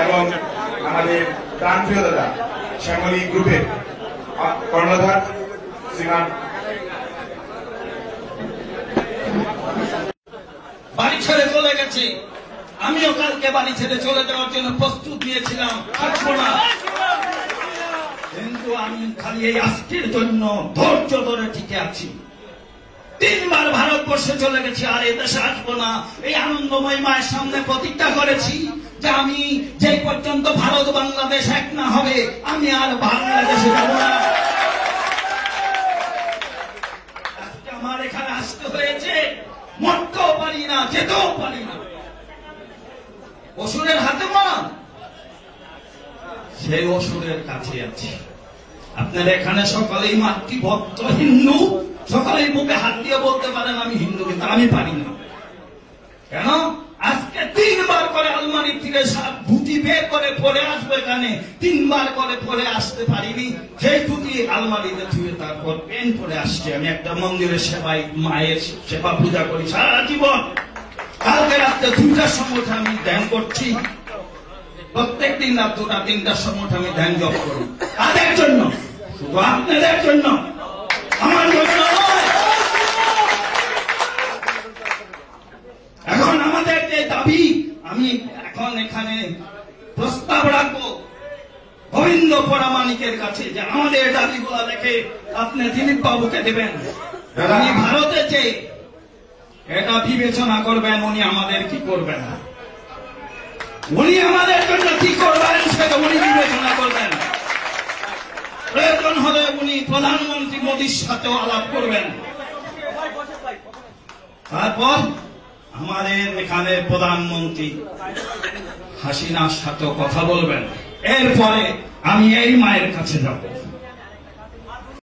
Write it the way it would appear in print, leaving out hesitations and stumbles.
এবং আমাদের প্রাণপ্রিয় দাদা শ্যামলী গ্রুপের কর্ণধার শ্রীমান বাড়ি ছেড়ে চলে গেছে। আমিও কালকে বাড়ি ছেড়ে চলে যাওয়ার জন্য প্রস্তুত নিয়েছিলাম, থাকবো না। কিন্তু আমি খালি এই আজকের জন্য ধৈর্য ধরে টিকে আছি। 3 বার ভারতবর্ষে চলে গেছি, আর এই দেশে আসবো না। এই আনন্দময় মায়ের সামনে প্রতিজ্ঞা করেছি যে আমি যে পর্যন্ত ভারত বাংলাদেশ এক না হবে আমি আর বাংলাদেশে যাব না। আজকে আমার এখানে আসতে হয়েছে, মরতেও পারি না, যেতেও পারি না। অসুরের হাতে মরা, সেই অসুরের কাছে আছে। আপনারা এখানে সকলেই মাতৃভক্ত হিন্দু, সকলেই মুখে হাত দিয়ে বলতে পারেন আমি হিন্দু, কিন্তু আমি পারি না। কেন? আজকে 3 বার করে আলমারি থেকে ধুতি বের করে পরে আসবে, এখানে 3 বার করে পরে আসতে পারিনি। সেই ধুতি আলমারিতে ধুয়ে তারপর পেন পরে আসছে। আমি একটা মন্দিরের সেবাই, মায়ের সেবা পূজা করি সারা জীবন। কালকে রাত্রে 2টার সময় আমি ধ্যান করছি। প্রত্যেক দিন রাত 2টা 3টার সময় আমি ধ্যান জপ করি। তাদের জন্য, শুধু আপনাদের জন্য, আমার জন্য নয়। এখন আমাদের যে দাবি, আমি এখন এখানে প্রস্তাব রাখবো গোবিন্দ পরামানিকের কাছে যে আমাদের দাবিগুলো দেখে আপনি দিলীপ বাবুকে দেবেন। উনি ভারতে যে এটা বিবেচনা করবেন উনি আমাদের কি করবেন, উনি আমাদের জন্য কি করবেন সেটা উনি বিবেচনা করবেন। প্রয়োজন হলে উনি প্রধানমন্ত্রী মোদীর সাথেও আলাপ করবেন। তারপর আমাদের এখানে প্রধানমন্ত্রী হাসিনার সাথেও কথা বলবেন। এরপরে আমি এই মায়ের কাছে যাব।